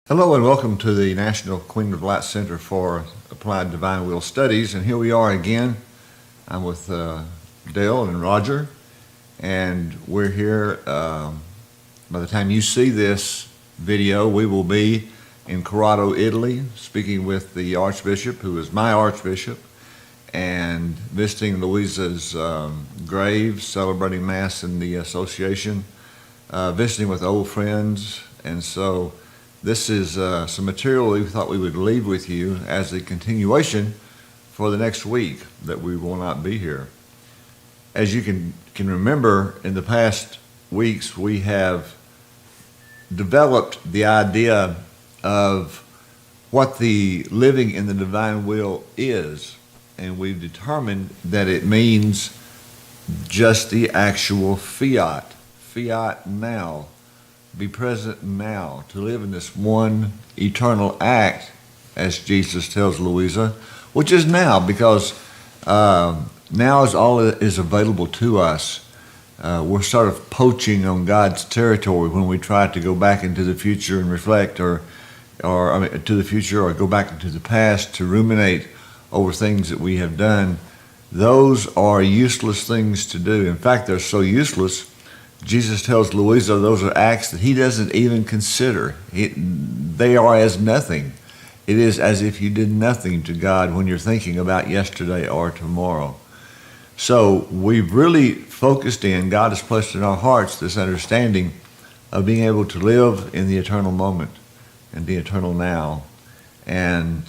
Hello and welcome to the National Queen of Light Center for Applied Divine Will Studies. And here we are again. I'm with Dale and Roger, and we're here. By the time you see this video, we will be in Corrado, Italy, speaking with the Archbishop, who is my Archbishop, and visiting Louisa's grave, celebrating Mass in the association, visiting with old friends. And so this is some material we thought we would leave with you as a continuation for the next week that we will not be here. As you can remember, in the past weeks we have developed the idea of what the living in the divine will is, and we've determined that it means just the actual fiat now. Be present now, to live in this one eternal act, as Jesus tells Louisa, which is now, because now is all that is available to us. We're sort of poaching on God's territory when we try to go back into the future and reflect, or to the future, or go back into the past to ruminate over things that we have done. Those are useless things to do. In fact, they're so useless, Jesus tells Louisa those are acts that he doesn't even consider. They are as nothing. It is as if you did nothing to God when you're thinking about yesterday or tomorrow. So we've really focused in, God has placed in our hearts this understanding of being able to live in the eternal moment and the eternal now. And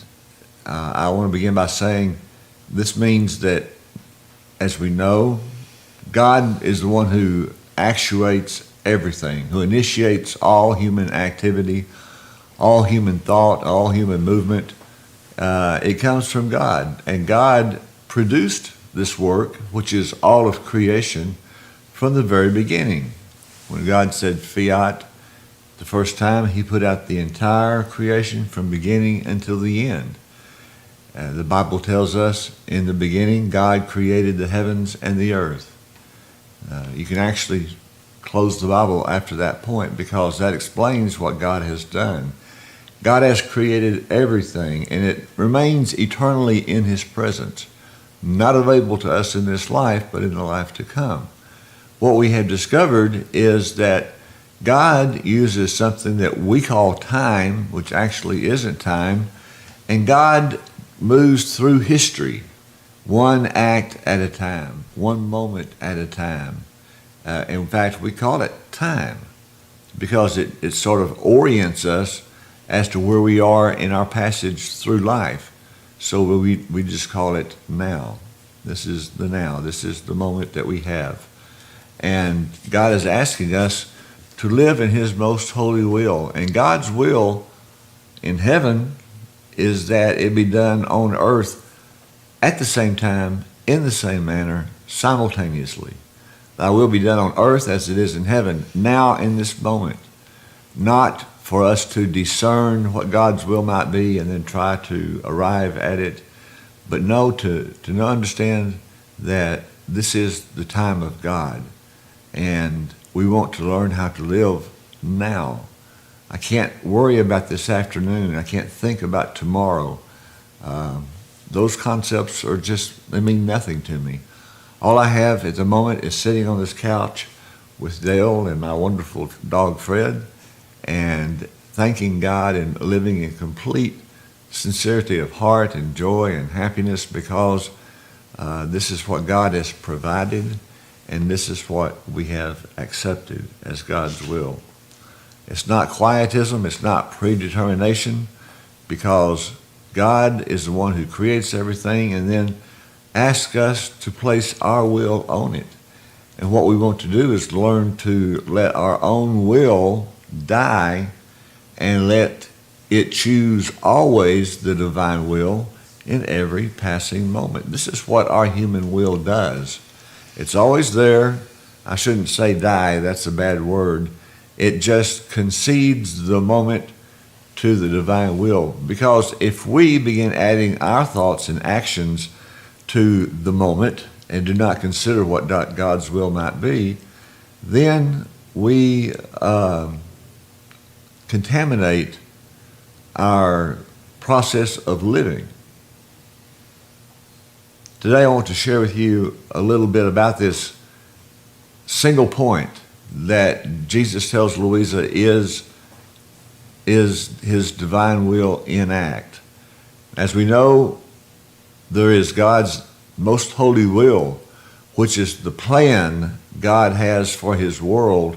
I want to begin by saying this means that, as we know, God is the one who actuates everything, who initiates all human activity, all human thought, all human movement. It comes from God, and God produced this work, which is all of creation, from the very beginning. When God said fiat the first time, he put out the entire creation from beginning until the end. The Bible tells us, in the beginning, God created the heavens and the earth. You can actually close the Bible after that point, because that explains what God has done. God has created everything, and it remains eternally in his presence, not available to us in this life, but in the life to come. What we have discovered is that God uses something that we call time, which actually isn't time, and God moves through history, one act at a time, one moment at a time. In fact, we call it time because it sort of orients us as to where we are in our passage through life. So we just call it now. This is the now. This is the moment that we have. And God is asking us to live in his most holy will. And God's will in heaven is that it be done on earth at the same time, in the same manner, simultaneously. Thy will be done on earth as it is in heaven, now in this moment. Not for us to discern what God's will might be and then try to arrive at it, but to understand that this is the time of God, and we want to learn how to live now. I can't worry about this afternoon. I can't think about tomorrow. Those concepts they mean nothing to me. All I have at the moment is sitting on this couch with Dale and my wonderful dog Fred, and thanking God and living in complete sincerity of heart and joy and happiness, because this is what God has provided, and this is what we have accepted as God's will. It's not quietism, it's not predetermination, because God is the one who creates everything and then asks us to place our will on it. And what we want to do is learn to let our own will die and let it choose always the divine will in every passing moment. This is what our human will does. It's always there. I shouldn't say die, that's a bad word. It just concedes the moment to the divine will. Because if we begin adding our thoughts and actions to the moment and do not consider what God's will might be, then we contaminate our process of living. Today I want to share with you a little bit about this single point that Jesus tells Louisa is his divine will in act. As we know, there is God's most holy will, which is the plan God has for his world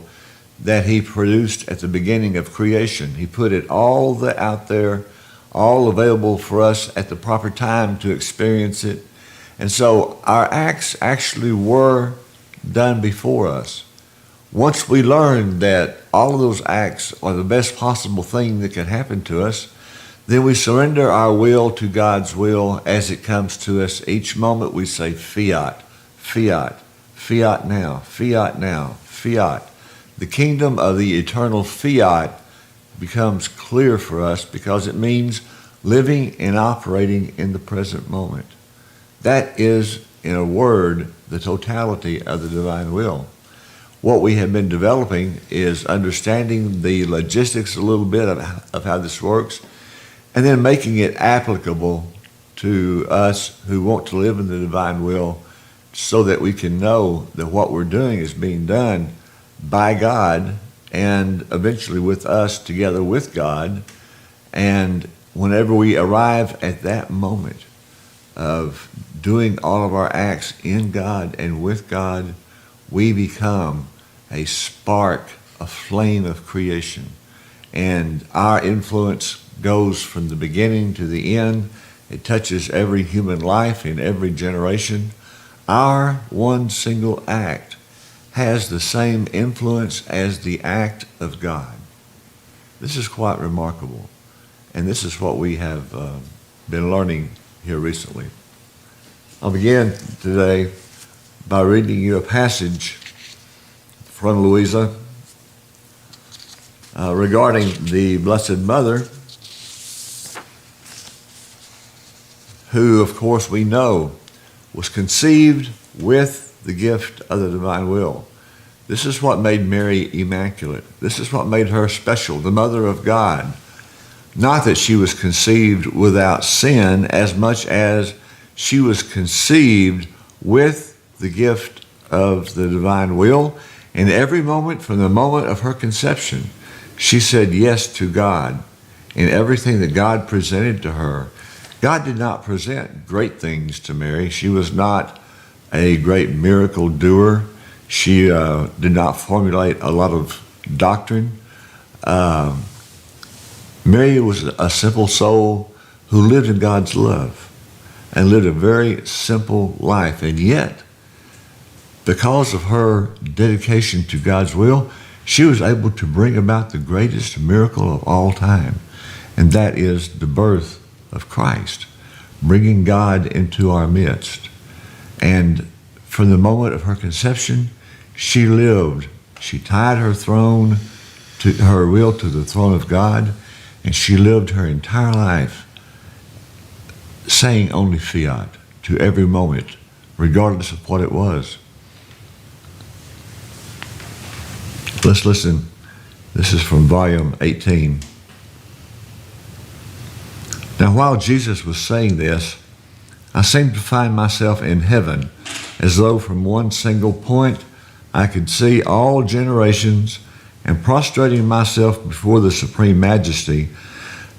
that he produced at the beginning of creation. He put it all out there, all available for us at the proper time to experience it. And so our acts actually were done before us. Once we learned that all of those acts are the best possible thing that can happen to us, then we surrender our will to God's will as it comes to us. Each moment we say, fiat, fiat, fiat now, fiat now, fiat. The kingdom of the eternal fiat becomes clear for us because it means living and operating in the present moment. That is, in a word, the totality of the divine will. What we have been developing is understanding the logistics a little bit of how this works, and then making it applicable to us who want to live in the divine will so that we can know that what we're doing is being done by God and eventually with us together with God. And whenever we arrive at that moment of doing all of our acts in God and with God, we become a spark, a flame of creation. And our influence goes from the beginning to the end. It touches every human life in every generation. Our one single act has the same influence as the act of God. This is quite remarkable. And this is what we have been learning here recently. I'll begin today by reading you a passage from Louisa regarding the Blessed Mother, who, of course, we know was conceived with the gift of the divine will. This is what made Mary immaculate. This is what made her special, the Mother of God. Not that she was conceived without sin, as much as she was conceived with the gift of the divine will. And every moment, from the moment of her conception, she said yes to God in everything that God presented to her. God did not present great things to Mary. She was not a great miracle doer. She did not formulate a lot of doctrine. Mary was a simple soul who lived in God's love and lived a very simple life. And yet, because of her dedication to God's will, she was able to bring about the greatest miracle of all time, and that is the birth of Christ, bringing God into our midst. And from the moment of her conception, she lived. She tied her throne to her will to the throne of God, and she lived her entire life saying only fiat to every moment, regardless of what it was. Let's listen. This is from volume 18. Now, while Jesus was saying this, I seemed to find myself in heaven, as though from one single point I could see all generations, and prostrating myself before the Supreme Majesty,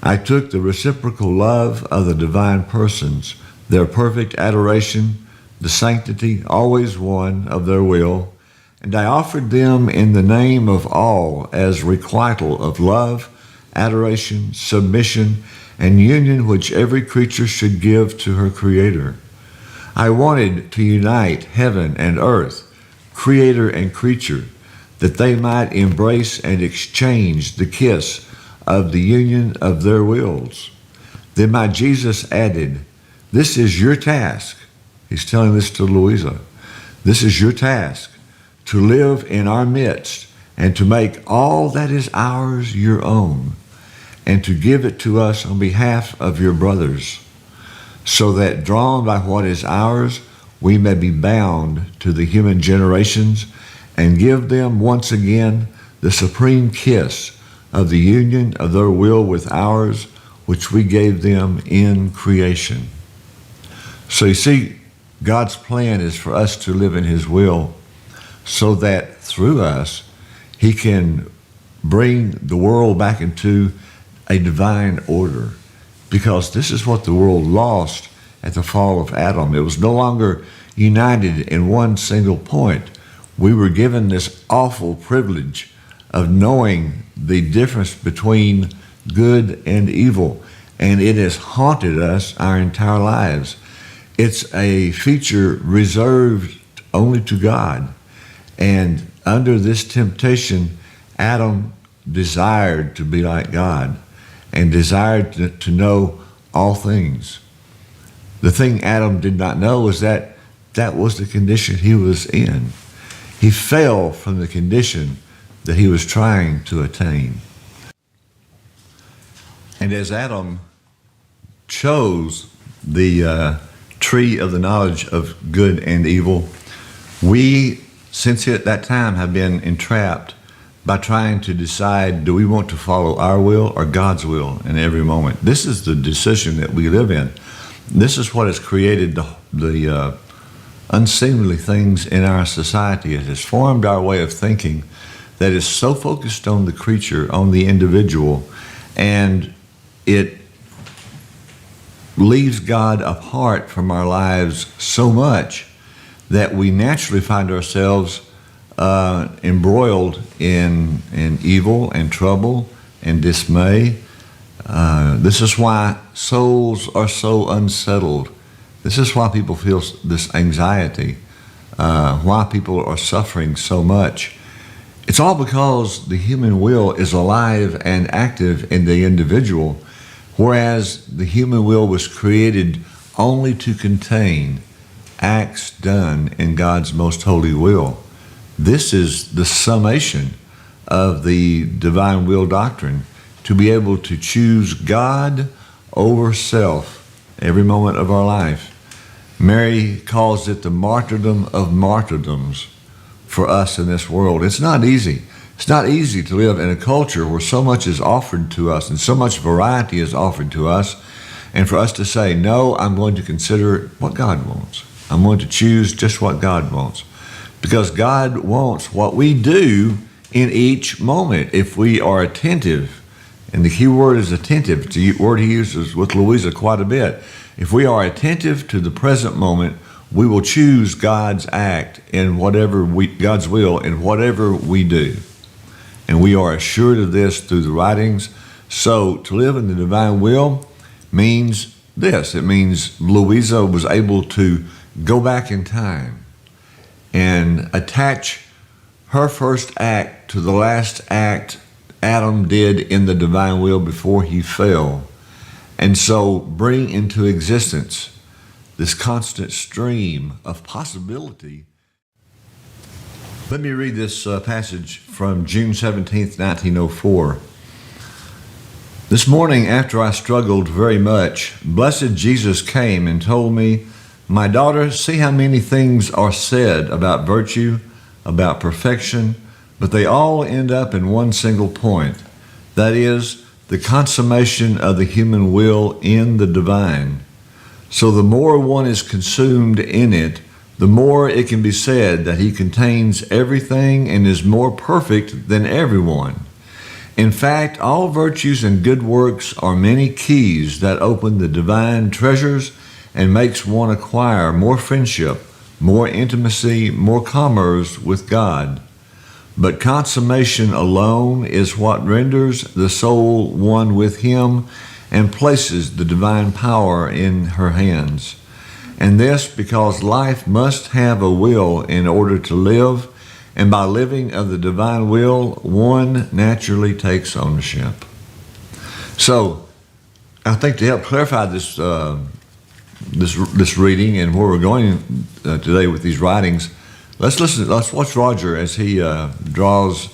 I took the reciprocal love of the divine persons, their perfect adoration, the sanctity, always one, of their will, and I offered them in the name of all as requital of love, adoration, submission, and union which every creature should give to her Creator. I wanted to unite heaven and earth, Creator and creature, that they might embrace and exchange the kiss of the union of their wills. Then my Jesus added, "This is your task." He's telling this to Louisa. "This is your task, to live in our midst and to make all that is ours your own, and to give it to us on behalf of your brothers, so that drawn by what is ours, we may be bound to the human generations and give them once again the supreme kiss of the union of their will with ours, which we gave them in creation. So you see, God's plan is for us to live in his will so that through us, he can bring the world back into a divine order. Because this is what the world lost at the fall of Adam. It was no longer united in one single point. We were given this awful privilege of knowing the difference between good and evil, and it has haunted us our entire lives. It's a feature reserved only to God, and under this temptation, Adam desired to be like God and desired to know all things. The thing Adam did not know was that that was the condition he was in. He fell from the condition that he was trying to attain. And as Adam chose the tree of the knowledge of good and evil, we, since at that time, have been entrapped by trying to decide, do we want to follow our will or God's will in every moment? This is the decision that we live in. This is what has created the unseemly things in our society. It has formed our way of thinking that is so focused on the creature, on the individual, and it leaves God apart from our lives so much that we naturally find ourselves embroiled in evil and trouble and dismay. This is why souls are so unsettled. This is why people feel this anxiety, why people are suffering so much. It's all because the human will is alive and active in the individual, whereas the human will was created only to contain acts done in God's most holy will. This is the summation of the divine will doctrine, to be able to choose God over self every moment of our life. Mary calls it the martyrdom of martyrdoms for us in this world. It's not easy. It's not easy to live in a culture where so much is offered to us and so much variety is offered to us, and for us to say, no, I'm going to consider what God wants. I'm going to choose just what God wants. Because God wants what we do in each moment if we are attentive. And the key word is attentive. It's a word he uses with Louisa quite a bit. If we are attentive to the present moment, we will choose God's act in God's will in whatever we do. And we are assured of this through the writings. So to live in the divine will means this. It means Louisa was able to go back in time and attach her first act to the last act Adam did in the divine will before he fell, and so bring into existence this constant stream of possibility. Let me read this passage from June 17th, 1904. This morning, after I struggled very much, blessed Jesus came and told me, my daughter, see how many things are said about virtue, about perfection, but they all end up in one single point. That is, the consummation of the human will in the divine. So the more one is consumed in it, the more it can be said that he contains everything and is more perfect than everyone. In fact, all virtues and good works are many keys that open the divine treasures and makes one acquire more friendship, more intimacy, more commerce with God. But consummation alone is what renders the soul one with him and places the divine power in her hands. And this because life must have a will in order to live, and by living of the divine will, one naturally takes ownership. So, I think to help clarify this reading and where we're going today with these writings, let's watch Roger as he draws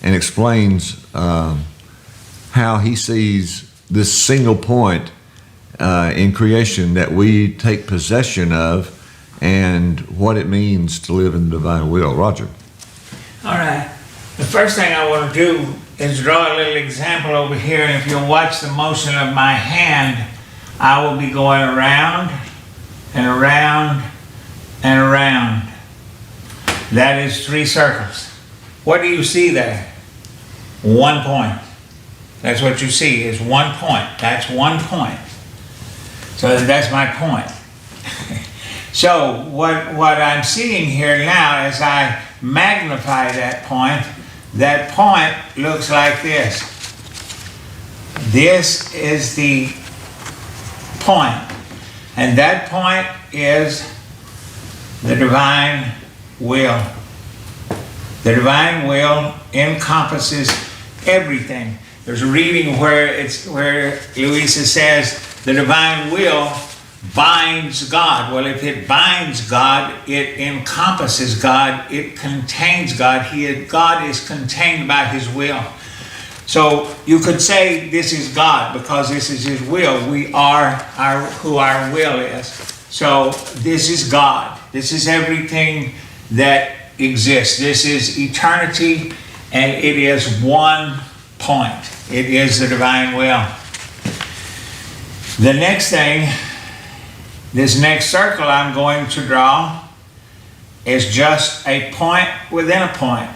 and explains how he sees this single point in creation that we take possession of and what it means to live in the divine will. Roger. All right. The first thing I want to do is draw a little example over here, and if you'll watch the motion of my hand, I will be going around and around and around. That is 3 circles. What do you see there? 1 point. That's what you see, is 1 point. That's 1 point. So that's my point. So what I'm seeing here now, as I magnify that point looks like this. This is the point, and that point is the divine will. The divine will encompasses everything. There's a reading where Louisa says the divine will binds God. Well, if it binds God, it encompasses God, it contains God. God is contained by His will. So you could say this is God because this is His will. We are who our will is. So this is God. This is everything that exists. This is eternity, and it is 1 point. It is the divine will. The next thing, this next circle I'm going to draw is just a point within a point.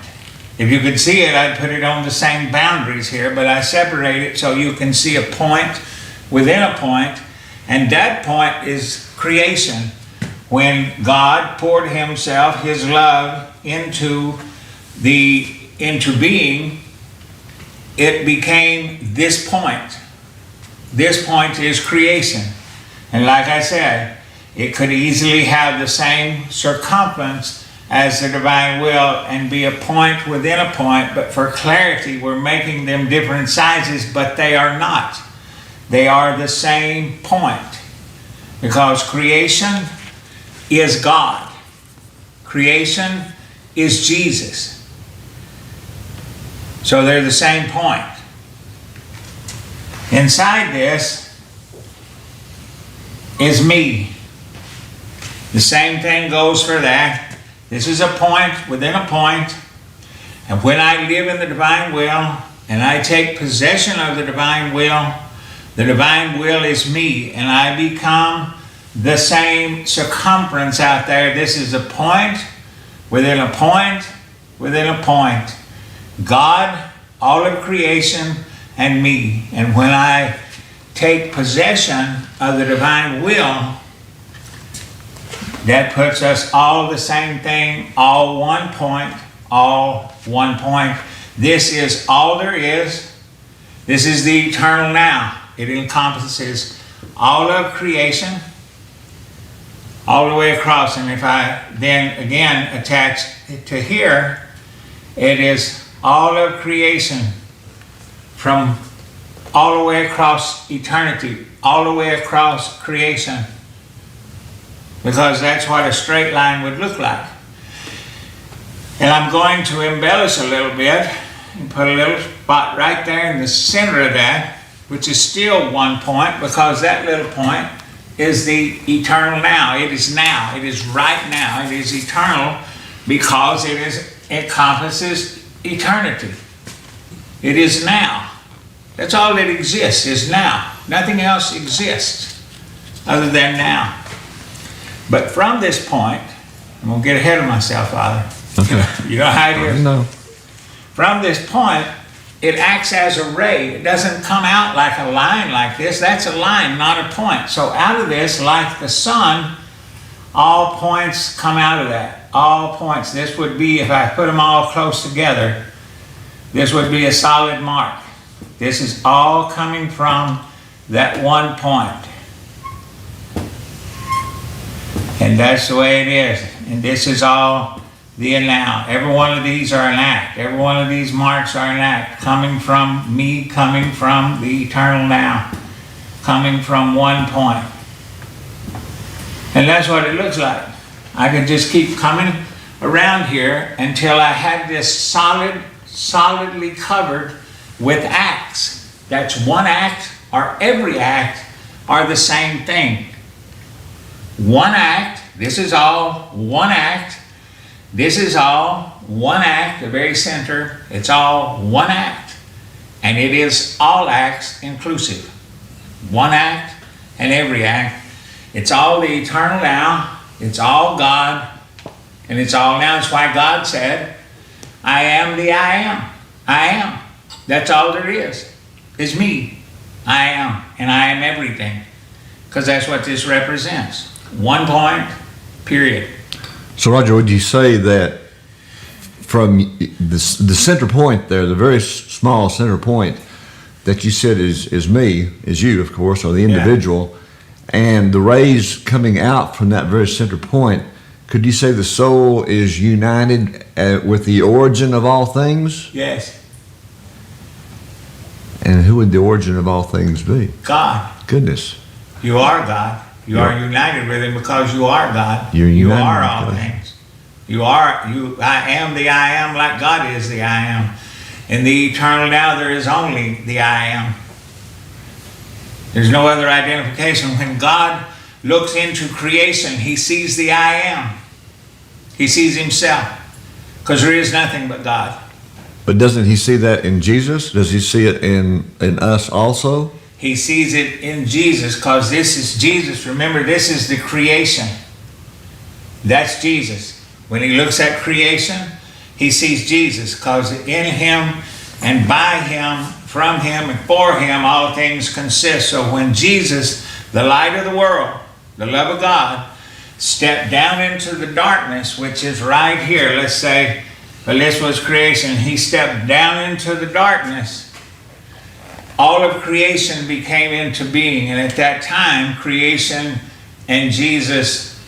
If you could see it, I'd put it on the same boundaries here, but I separate it so you can see a point within a point, and that point is creation. When God poured Himself, His love, into being, it became this point. This point is creation. And like I said, it could easily have the same circumference as the divine will and be a point within a point, but for clarity, we're making them different sizes, but they are not. They are the same point, because creation is God. Creation is Jesus. So they're the same point. Inside this is me. The same thing goes for that. This is a point within a point. And when I live in the divine will and I take possession of the divine will is me, and I become the same circumference out there. This is a point within a point within a point. God, all of creation, and me. And when I take possession of the divine will, that puts us all the same thing, all 1 point, all 1 point. This is all there is. This is the eternal now. It encompasses all of creation, all the way across. And if I then again attach it to here, it is all of creation from all the way across eternity, all the way across creation, because that's what a straight line would look like. And I'm going to embellish a little bit and put a little spot right there in the center of that, which is still 1 point, because that little point is the eternal now. It is now. It is right now. It is eternal because it encompasses eternity. It is now. That's all that exists, is now. Nothing else exists other than now. But from this point, I'm going to get ahead of myself, Father. Okay. You know how it is? No. From this point, it acts as a ray. It doesn't come out like a line like this. That's a line, not a point. So out of this, like the sun, all points come out of that. All points. This would be, if I put them all close together, this would be a solid mark. This is all coming from that 1 point. And that's the way it is. And this is all the now. Every one of these are an act. Every one of these marks are an act, coming from me, coming from the eternal now, coming from 1 point. And that's what it looks like. I could just keep coming around here until I had this solidly covered with acts. That's one act, or every act are the same thing. One act, this is all one act. This is all one act, the very center. It's all one act. And it is all acts inclusive. One act and every act. It's all the eternal now. It's all God. And it's all now. That's why God said, I am the I am. I am. That's all there is me. I am. And I am everything. Because that's what this represents. One point, period. So, Roger, would you say that from the center point there, the very small center point that you said is me, is you, of course, or the individual, and the rays coming out from that very center point, could you say the soul is united with the origin of all things? Yes. And who would the origin of all things be? God. Goodness. You are God. You are united with Him because you are God. You're you united are with all God. things. I am the I am, like God is the I am. In the eternal now, there is only the I am. There's no other identification. When God looks into creation, He sees the I am. He sees Himself. Because there is nothing but God. But doesn't He see that in Jesus? Does He see it in us also? He sees it in Jesus because this is Jesus. Remember, this is the creation. That's Jesus. When He looks at creation, He sees Jesus because in Him and by Him, from Him and for Him, all things consist. So when Jesus, the light of the world, the love of God, stepped down into the darkness, which is right here, let's say, well, this was creation. He stepped down into the darkness. All of creation became into being. And at that time, creation and Jesus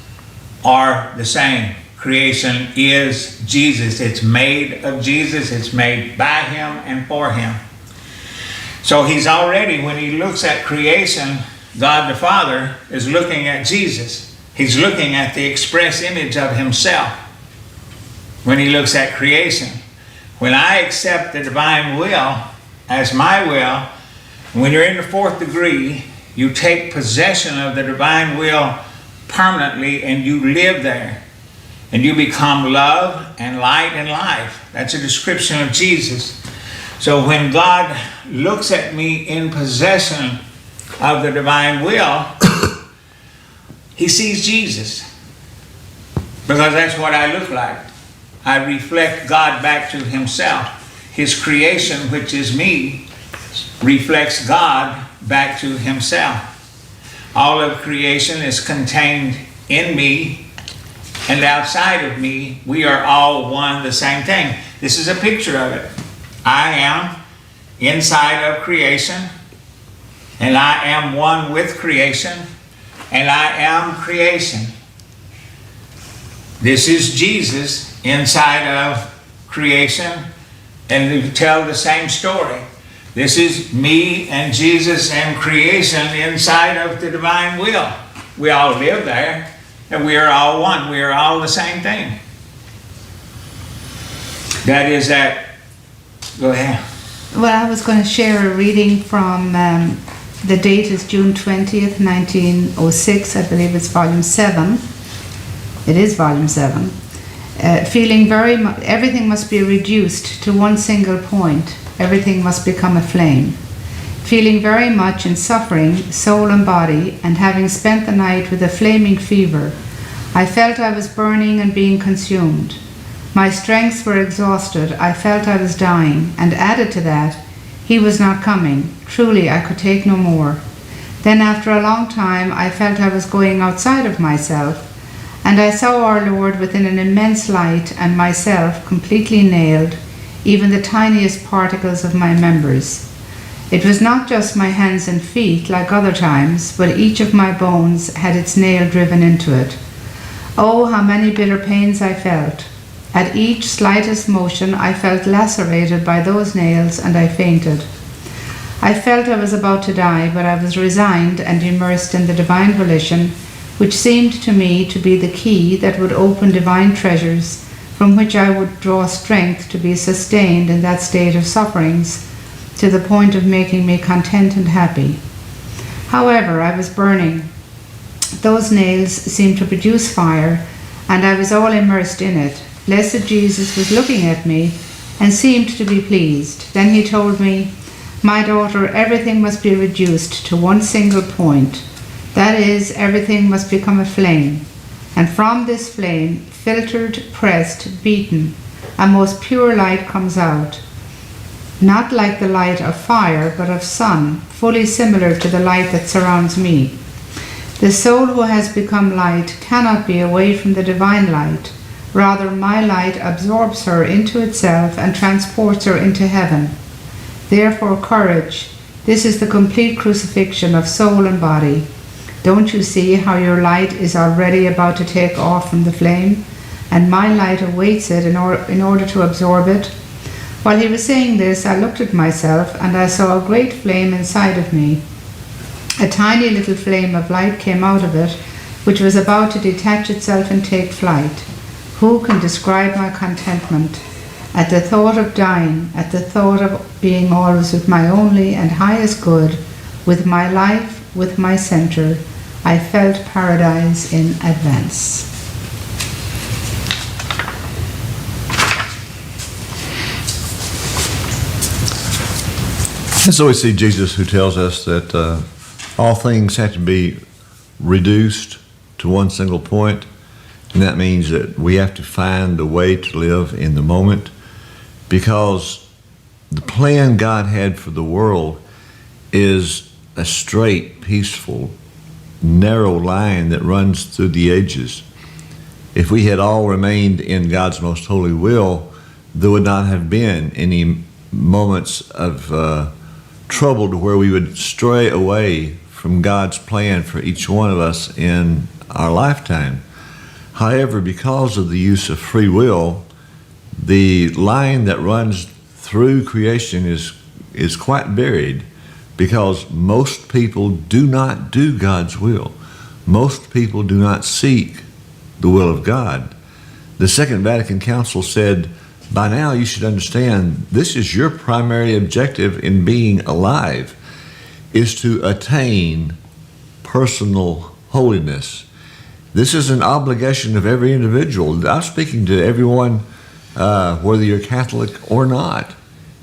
are the same. Creation is Jesus. It's made of Jesus. It's made by Him and for Him. So He's already, when He looks at creation, God the Father is looking at Jesus. He's looking at the express image of Himself when He looks at creation. When I accept the divine will as my will, when you're in the fourth degree, you take possession of the divine will permanently and you live there. And you become love and light and life. That's a description of Jesus. So when God looks at me in possession of the divine will, He sees Jesus. Because that's what I look like. I reflect God back to Himself. His creation, which is me, reflects God back to Himself. All of creation is contained in me. And outside of me, we are all one, the same thing. This is a picture of it. I am inside of creation, and I am one with creation, and I am creation. This is Jesus inside of creation, and we tell the same story. This is me and Jesus and creation inside of the divine will. We all live there. And we are all one. We are all the same thing. That is that. Go ahead. Well, I was going to share a reading from, the date is June 20th, 1906. I believe it's volume 7. It is volume 7. Feeling very much, everything must be reduced to one single point. Everything must become a flame. Feeling very much in suffering, soul and body, and having spent the night with a flaming fever, I felt I was burning and being consumed. My strengths were exhausted, I felt I was dying, and added to that, He was not coming. Truly, I could take no more. Then after a long time, I felt I was going outside of myself, and I saw our Lord within an immense light, and myself completely nailed, even the tiniest particles of my members. It was not just my hands and feet, like other times, but each of my bones had its nail driven into it. Oh, how many bitter pains I felt. At each slightest motion, I felt lacerated by those nails, and I fainted. I felt I was about to die, but I was resigned and immersed in the divine volition, which seemed to me to be the key that would open divine treasures, from which I would draw strength to be sustained in that state of sufferings, to the point of making me content and happy. However, I was burning. Those nails seemed to produce fire, and I was all immersed in it. Blessed Jesus was looking at me and seemed to be pleased. Then He told me, My daughter, everything must be reduced to one single point. That is, everything must become a flame. And from this flame, filtered, pressed, beaten, a most pure light comes out. Not like the light of fire, but of sun, fully similar to the light that surrounds me. The soul who has become light cannot be away from the divine light. Rather, my light absorbs her into itself and transports her into heaven. Therefore, courage. This is the complete crucifixion of soul and body. Don't you see how your light is already about to take off from the flame? And my light awaits it in order to absorb it? While he was saying this, I looked at myself, and I saw a great flame inside of me. A tiny little flame of light came out of it, which was about to detach itself and take flight. Who can describe my contentment? At the thought of dying, at the thought of being always with my only and highest good, with my life, with my center, I felt paradise in advance. And so we see Jesus, who tells us that all things have to be reduced to one single point, and that means that we have to find a way to live in the moment, because the plan God had for the world is a straight, peaceful, narrow line that runs through the ages. If we had all remained in God's most holy will, there would not have been any moments of trouble to where we would stray away from God's plan for each one of us in our lifetime. However, because of the use of free will, the line that runs through creation is quite buried, because most people do not do God's will. Most people do not seek the will of God. The Second Vatican Council said, by now you should understand this is your primary objective in being alive, is to attain personal holiness. This is an obligation of every individual. I'm speaking to everyone, whether you're Catholic or not.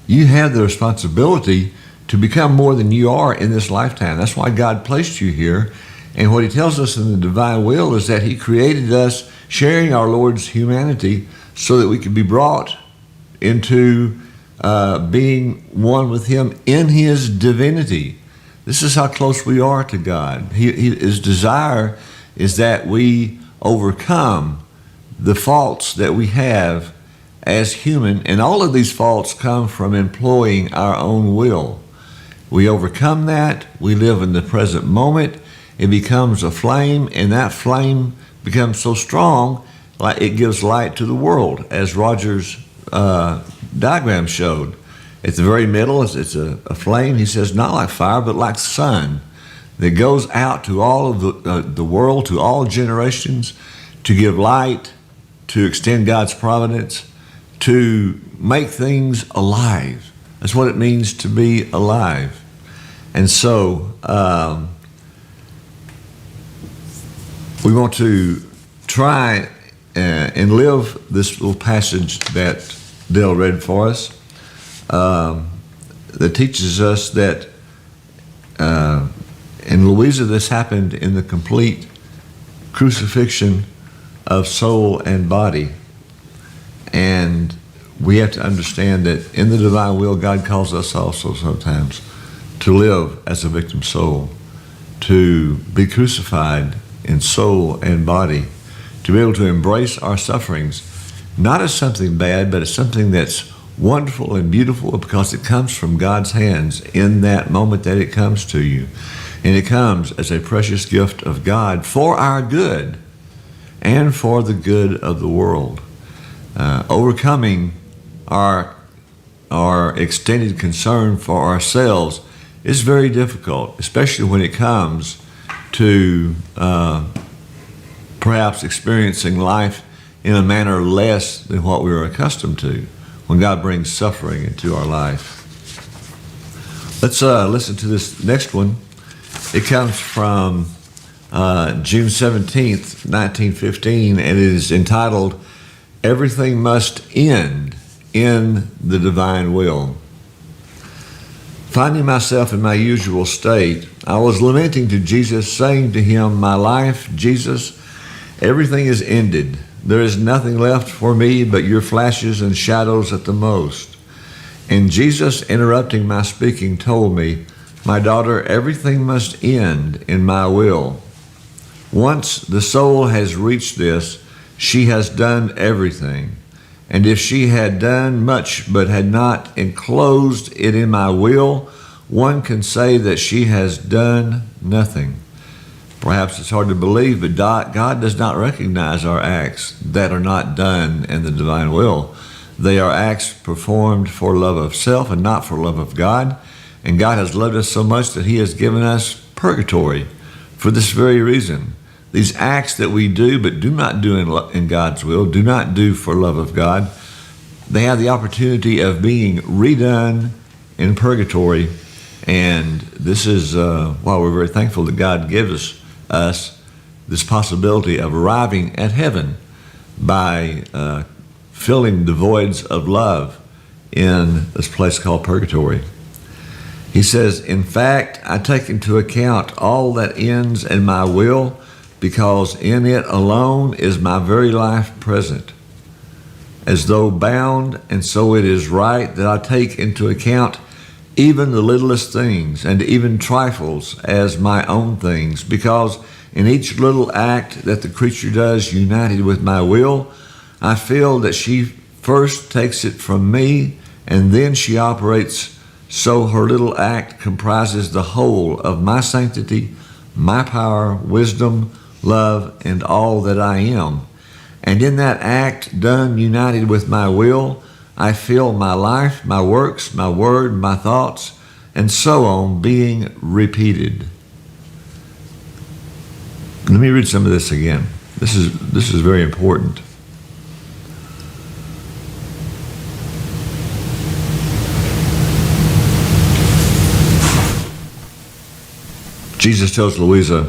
You have the responsibility to become more than you are in this lifetime. That's why God placed you here. And what he tells us in the divine will is that he created us sharing our Lord's humanity so that we could be brought into being one with him in his divinity. This is how close we are to God. His desire is that we overcome the faults that we have as human, and all of these faults come from employing our own will. We overcome that, we live in the present moment, it becomes a flame, and that flame becomes so strong, like it gives light to the world, as Roger's diagram showed. At the very middle, it's a flame, he says, not like fire, but like sun, that goes out to all of the world, to all generations, to give light, to extend God's providence, to make things alive. That's what it means to be alive. And so we want to try and live this little passage that Dale read for us, that teaches us that in Louisa this happened in the complete crucifixion of soul and body. And we have to understand that in the divine will, God calls us also sometimes to live as a victim soul, to be crucified in soul and body, to be able to embrace our sufferings, not as something bad, but as something that's wonderful and beautiful because it comes from God's hands in that moment that it comes to you. And it comes as a precious gift of God for our good and for the good of the world. Overcoming our extended concern for ourselves is very difficult, especially when it comes to perhaps experiencing life in a manner less than what we are accustomed to, when God brings suffering into our life. Let's listen to this next one. It comes from June 17th, 1915, and it is entitled, Everything Must End in the Divine Will. Finding myself in my usual state, I was lamenting to Jesus, saying to him, "My life, Jesus, everything is ended. There is nothing left for me but your flashes and shadows at the most." And Jesus, interrupting my speaking, told me, "My daughter, everything must end in my will. Once the soul has reached this, she has done everything. And if she had done much but had not enclosed it in my will, one can say that she has done nothing." Perhaps it's hard to believe, but God does not recognize our acts that are not done in the divine will. They are acts performed for love of self and not for love of God. And God has loved us so much that he has given us purgatory for this very reason. These acts that we do but do not do in God's will, do not do for love of God, they have the opportunity of being redone in purgatory. And this is why we're very thankful that God gives us this possibility of arriving at heaven by filling the voids of love in this place called purgatory. He says, "In fact, I take into account all that ends in my will, because in it alone is my very life present, as though bound, and so it is right that I take into account even the littlest things, and even trifles as my own things, because in each little act that the creature does united with my will, I feel that she first takes it from me, and then she operates, so her little act comprises the whole of my sanctity, my power, wisdom, love, and all that I am. And in that act done united with my will, I feel my life, my works, my word, my thoughts, and so on being repeated." Let me read some of this again. This is very important. Jesus tells Louisa,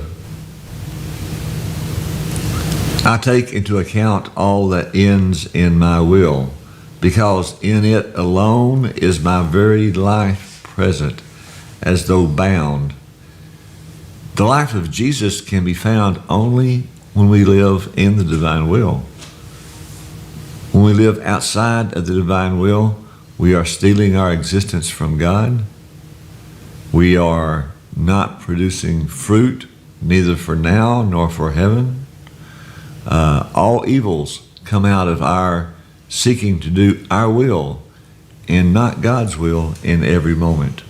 "I take into account all that ends in my will, because in it alone is my very life present, as though bound." The life of Jesus can be found only when we live in the divine will. When we live outside of the divine will, we are stealing our existence from God. We are not producing fruit, neither for now nor for heaven. All evils come out of our seeking to do our will and not God's will in every moment.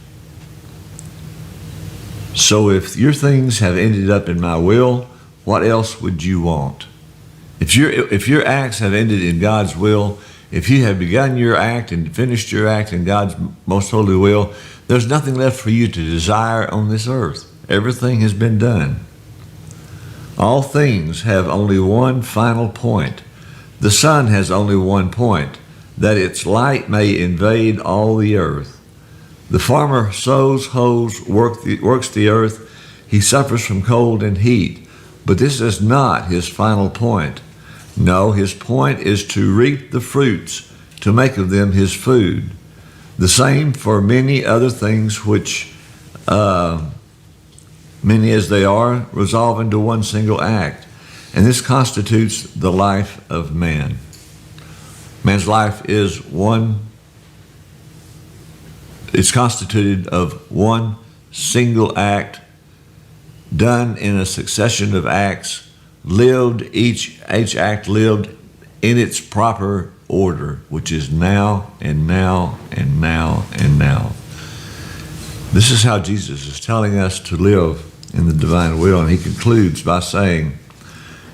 So if your things have ended up in my will, what else would you want? If your acts have ended in God's will, if you have begun your act and finished your act in God's most holy will, there's nothing left for you to desire on this earth. Everything has been done. All things have only one final point. The sun has only one point, that its light may invade all the earth. The farmer sows, hoes, works the earth. He suffers from cold and heat, but this is not his final point. No, his point is to reap the fruits, to make of them his food. The same for many other things which, many as they are, resolve into one single act. And this constitutes the life of man. Man's life is it's constituted of one single act, done in a succession of acts, lived, each act lived in its proper order, which is now and now and now and now. This is how Jesus is telling us to live in the divine will, and he concludes by saying,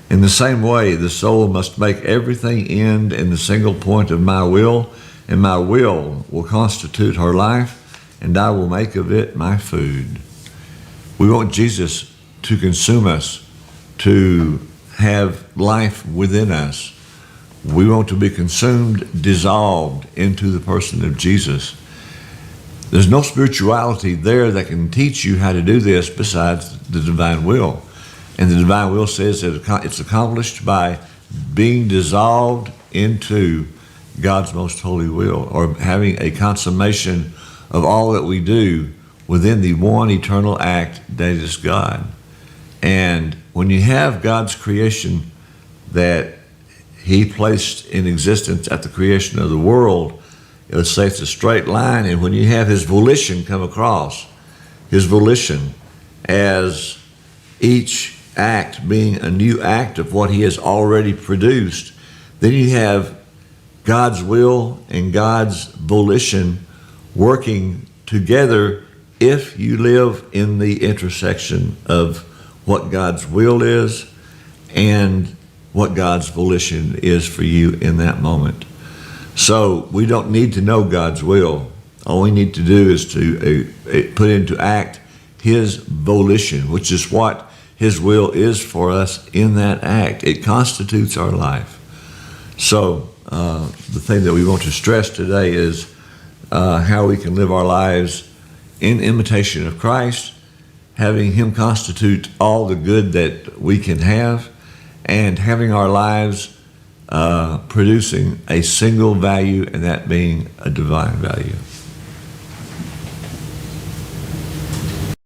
"In the same way, the soul must make everything end in the single point of my will, and my will constitute her life, and I will make of it my food." We want Jesus to consume us, to have life within us. We want to be consumed, dissolved into the person of Jesus. There's no spirituality there that can teach you how to do this besides the divine will. And the divine will says that it's accomplished by being dissolved into God's most holy will, or having a consummation of all that we do within the one eternal act that is God. And when you have God's creation that he placed in existence at the creation of the world, let's say it's a straight line, and when you have his volition come across, his volition as each act being a new act of what he has already produced, then you have God's will and God's volition working together if you live in the intersection of what God's will is and what God's volition is for you in that moment. So we don't need to know God's will. All we need to do is to put into act his volition, which is what his will is for us in that act. It constitutes our life. So the thing that we want to stress today is how we can live our lives in imitation of Christ, having him constitute all the good that we can have, and having our lives producing a single value, and that being a divine value.